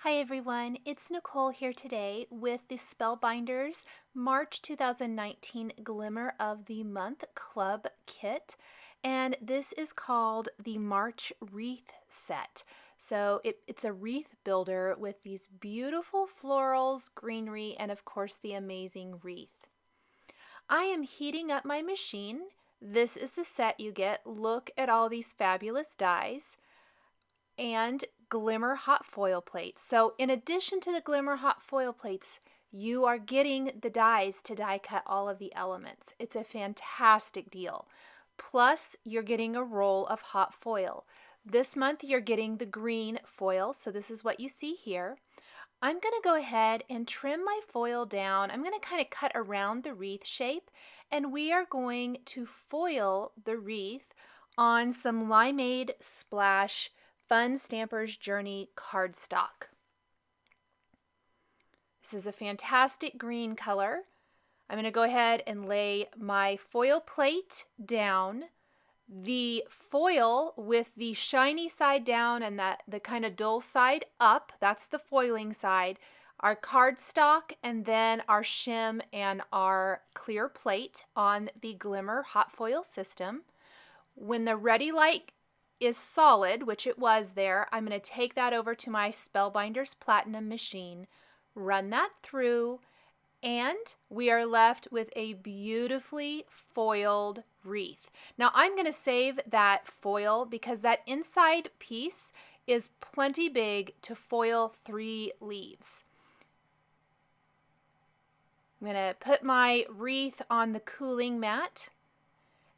Hi everyone, it's Nicole here today with the Spellbinders March 2019 Glimmer of the Month Club Kit, and this is called the March Wreath set. So it's a wreath builder with these beautiful florals, greenery, and of course the amazing wreath. I am heating up my machine. This is the set you get. Look at all these fabulous dies and Glimmer hot foil plates. So in addition to the Glimmer hot foil plates, you are getting the dies to die cut all of the elements. It's a fantastic deal. Plus, you're getting a roll of hot foil. This month, you're getting the green foil, so this is what you see here. I'm going to go ahead and trim my foil down. I'm going to kind of cut around the wreath shape, and we are going to foil the wreath on some Limeade Splash Fun Stamper's Journey cardstock. This is a fantastic green color. I'm going to go ahead and lay my foil plate down. The foil with the shiny side down and the kind of dull side up, that's the foiling side. Our cardstock and then our shim and our clear plate on the Glimmer hot foil system. When the ready light is solid, which it was there, I'm going to take that over to my Spellbinders Platinum machine, run that through, and we are left with a beautifully foiled wreath. Now I'm going to save that foil because that inside piece is plenty big to foil 3 leaves. I'm going to put my wreath on the cooling mat,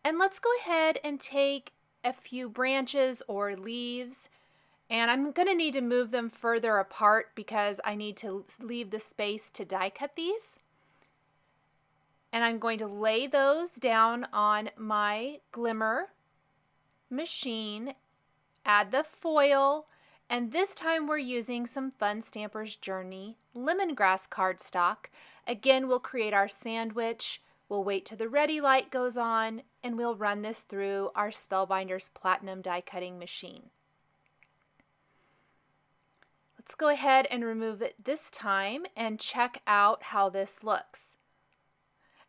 and let's go ahead and take a few branches or leaves, and I'm going to need to move them further apart because I need to leave the space to die cut these. And I'm going to lay those down on my Glimmer machine, add the foil, and this time we're using some Fun Stamper's Journey Lemongrass cardstock. Again, we'll create our sandwich. We'll wait till the ready light goes on, and we'll run this through our Spellbinders Platinum die cutting machine. Let's go ahead and remove it this time and check out how this looks.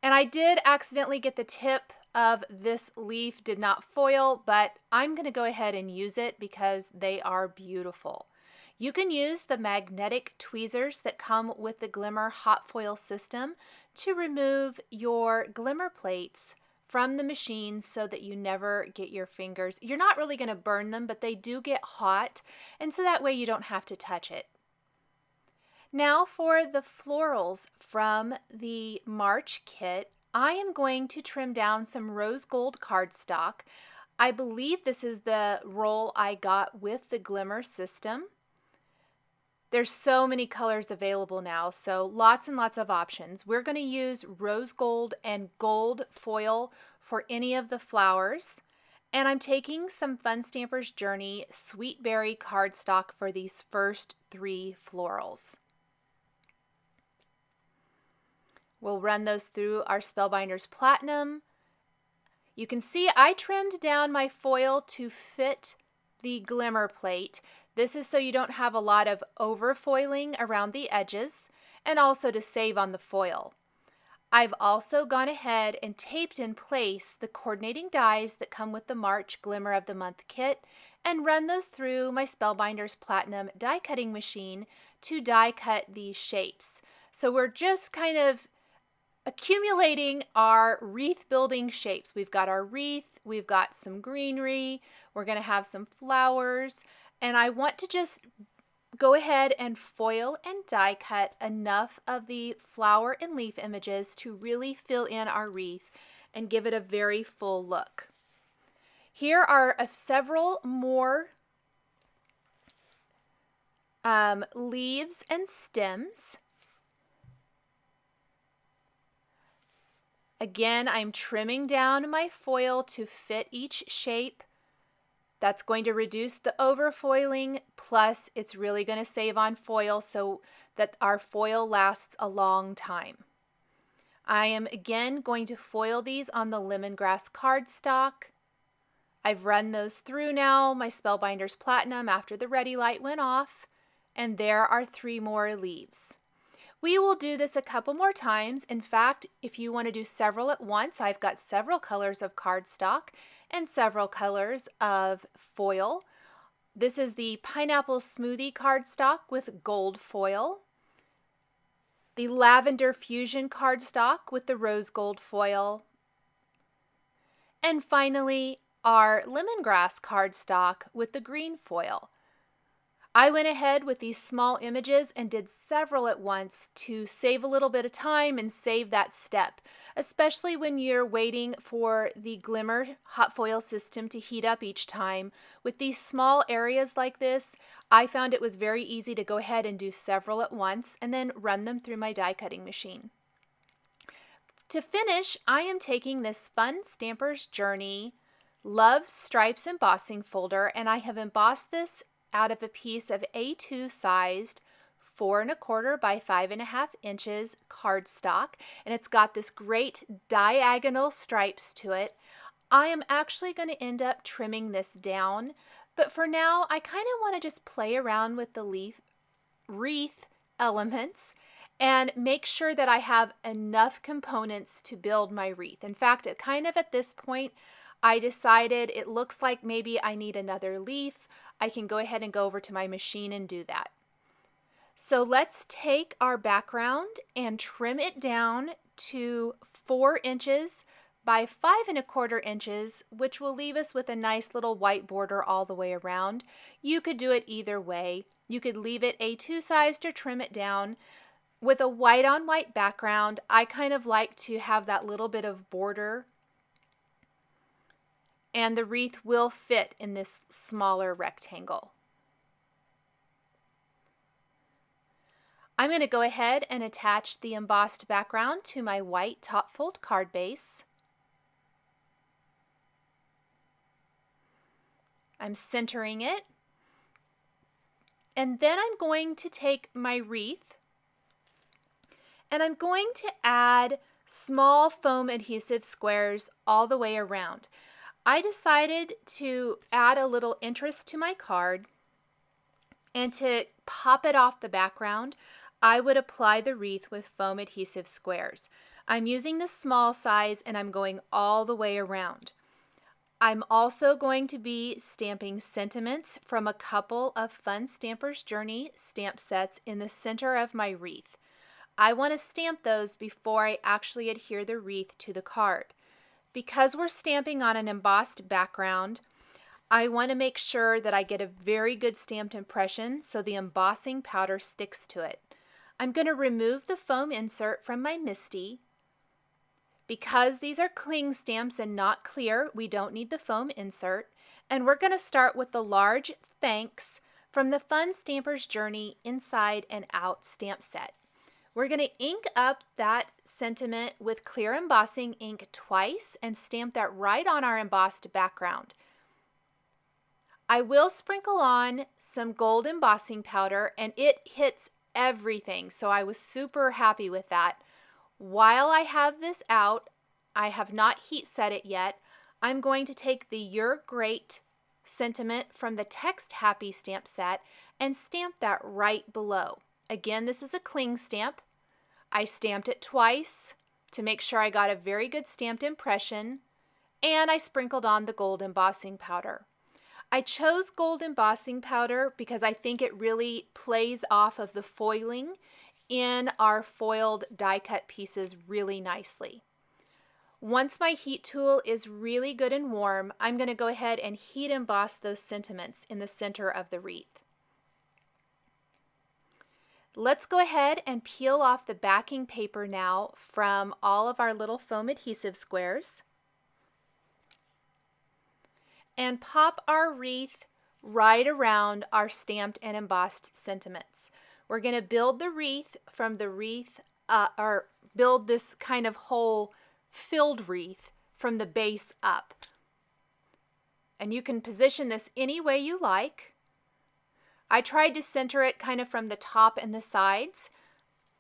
And I did accidentally get the tip of this leaf, did not foil, but I'm going to go ahead and use it because they are beautiful. You can use the magnetic tweezers that come with the Glimmer hot foil system to remove your Glimmer plates from the machine so that you never get your fingers. You're not really going to burn them, but they do get hot, and so that way you don't have to touch it. Now for the florals from the March kit, I am going to trim down some rose gold cardstock. I believe this is the roll I got with the Glimmer system. There's so many colors available now, so lots and lots of options. We're going to use rose gold and gold foil for any of the flowers. And I'm taking some Fun Stamper's Journey Sweet Berry cardstock for these first 3 florals. We'll run those through our Spellbinders Platinum. You can see I trimmed down my foil to fit the Glimmer plate. This is so you don't have a lot of overfoiling around the edges, and also to save on the foil. I've also gone ahead and taped in place the coordinating dies that come with the March Glimmer of the Month kit and run those through my Spellbinders Platinum die cutting machine to die cut these shapes. So we're just kind of accumulating our wreath building shapes. We've got our wreath, we've got some greenery, we're going to have some flowers, and I want to just go ahead and foil and die cut enough of the flower and leaf images to really fill in our wreath and give it a very full look. Here are several more leaves and stems. Again, I'm trimming down my foil to fit each shape. That's going to reduce the overfoiling, plus it's really going to save on foil so that our foil lasts a long time. I am again going to foil these on the Lemongrass cardstock. I've run those through now, my Spellbinders Platinum, after the ready light went off, And there are 3 more leaves. We will do this a couple more times. In fact, if you want to do several at once, I've got several colors of cardstock and several colors of foil. This is the Pineapple Smoothie cardstock with gold foil, the Lavender Fusion cardstock with the rose gold foil, and finally our Lemongrass cardstock with the green foil. I went ahead with these small images and did several at once to save a little bit of time and save that step, especially when you're waiting for the Glimmer hot foil system to heat up each time. With these small areas like this, I found it was very easy to go ahead and do several at once and then run them through my die cutting machine. To finish, I am taking this Fun Stamper's Journey Love Stripes Embossing folder, and I have embossed this out of a piece of A2 sized 4 1/4 by 5.5 inches cardstock, and it's got this great diagonal stripes to it. I am actually going to end up trimming this down, but for now I kind of want to just play around with the wreath elements and make sure that I have enough components to build my wreath. In fact, at this point, I decided it looks like maybe I need another leaf. I can go ahead and go over to my machine and do that. So let's take our background and trim it down to 4 inches by 5 1/4 inches, which will leave us with a nice little white border all the way around. You could do it either way. You could leave it A2 sized or trim it down. With a white on white background, I kind of like to have that little bit of border, and the wreath will fit in this smaller rectangle. I'm going to go ahead and attach the embossed background to my white top fold card base. I'm centering it, and then I'm going to take my wreath and I'm going to add small foam adhesive squares all the way around. I decided to add a little interest to my card, and to pop it off the background, I would apply the wreath with foam adhesive squares. I'm using the small size and I'm going all the way around. I'm also going to be stamping sentiments from a couple of Fun Stamper's Journey stamp sets in the center of my wreath. I want to stamp those before I actually adhere the wreath to the card. Because we're stamping on an embossed background, I want to make sure that I get a very good stamped impression so the embossing powder sticks to it. I'm going to remove the foam insert from my MISTI. Because these are cling stamps and not clear, we don't need the foam insert. And we're going to start with the large thanks from the Fun Stamper's Journey Inside and Out stamp set. We're going to ink up that sentiment with clear embossing ink twice and stamp that right on our embossed background. I will sprinkle on some gold embossing powder, and it hits everything, so I was super happy with that. While I have this out, I have not heat set it yet. I'm going to take the You're Great sentiment from the Text Happy stamp set and stamp that right below. Again, this is a cling stamp. I stamped it twice to make sure I got a very good stamped impression, and I sprinkled on the gold embossing powder. I chose gold embossing powder because I think it really plays off of the foiling in our foiled die cut pieces really nicely. Once my heat tool is really good and warm, I'm going to go ahead and heat emboss those sentiments in the center of the wreath. Let's go ahead and peel off the backing paper now from all of our little foam adhesive squares and pop our wreath right around our stamped and embossed sentiments. We're going to build the wreath from the wreath, or build this kind of whole filled wreath from the base up. And you can position this any way you like. I tried to center it kind of from the top and the sides,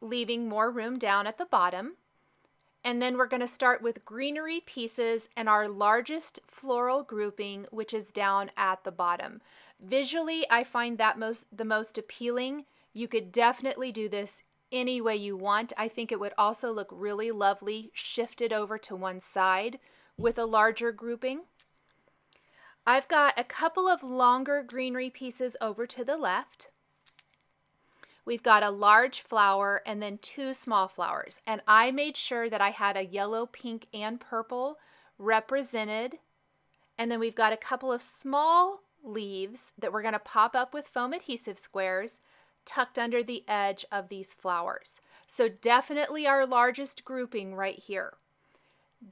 leaving more room down at the bottom. And then we're going to start with greenery pieces and our largest floral grouping, which is down at the bottom. Visually, I find that the most appealing. You could definitely do this any way you want. I think it would also look really lovely shifted over to one side with a larger grouping. I've got a couple of longer greenery pieces over to the left. We've got a large flower and then 2 small flowers. And I made sure that I had a yellow, pink, and purple represented. And then we've got a couple of small leaves that we're going to pop up with foam adhesive squares tucked under the edge of these flowers. So definitely our largest grouping right here.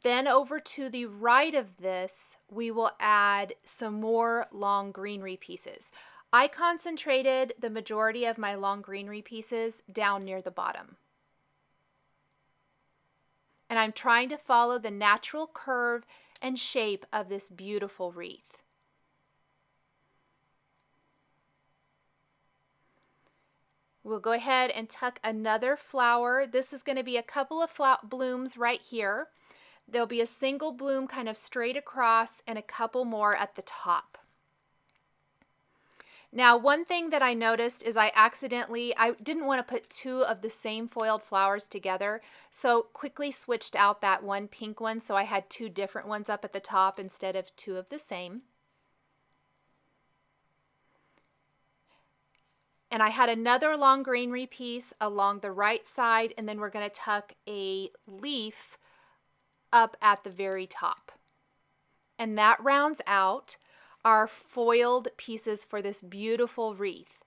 Then over to the right of this, we will add some more long greenery pieces. I concentrated the majority of my long greenery pieces down near the bottom. And I'm trying to follow the natural curve and shape of this beautiful wreath. We'll go ahead and tuck another flower. This is going to be a couple of blooms right here. There'll be a single bloom kind of straight across and a couple more at the top. Now, one thing that I noticed is I didn't want to put 2 of the same foiled flowers together, so quickly switched out that one pink one, so I had 2 different ones up at the top instead of 2 of the same. And I had another long greenery piece along the right side, and then we're going to tuck a leaf up at the very top. And that rounds out our foiled pieces for this beautiful wreath.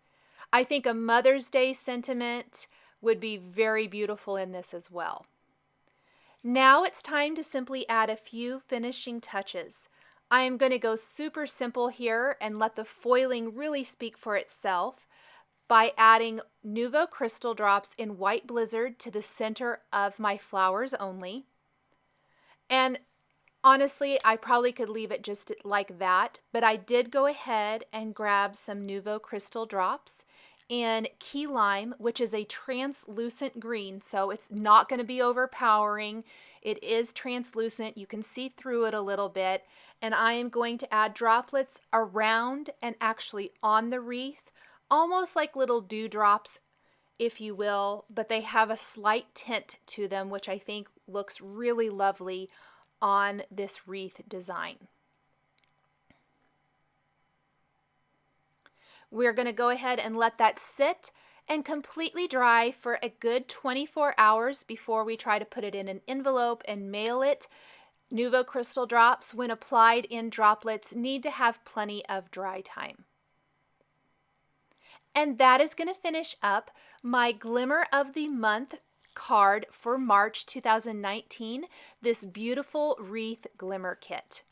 I think a Mother's Day sentiment would be very beautiful in this as well. Now it's time to simply add a few finishing touches. I am going to go super simple here and let the foiling really speak for itself by adding Nouveau crystal drops in White Blizzard to the center of my flowers only. And honestly, I probably could leave it just like that, but I did go ahead and grab some Nouveau crystal drops in Key Lime, which is a translucent green, so it's not going to be overpowering. It is translucent. You can see through it a little bit, and I am going to add droplets around and actually on the wreath, almost like little dewdrops, if you will, but they have a slight tint to them, which I think looks really lovely on this wreath design. We're going to go ahead and let that sit and completely dry for a good 24 hours before we try to put it in an envelope and mail it. Nouveau crystal drops, when applied in droplets, need to have plenty of dry time. And that is going to finish up my Glimmer of the Month card for March 2019, this beautiful wreath glimmer kit.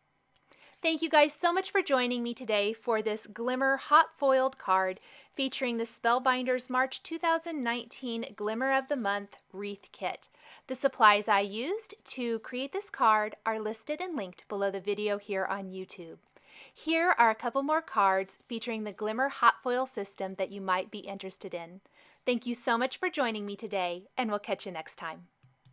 Thank you guys so much for joining me today for this Glimmer hot foiled card featuring the Spellbinders March 2019 Glimmer of the Month wreath kit. The supplies I used to create this card are listed and linked below the video here on YouTube. Here are a couple more cards featuring the Glimmer hot foil system that you might be interested in. Thank you so much for joining me today, and we'll catch you next time.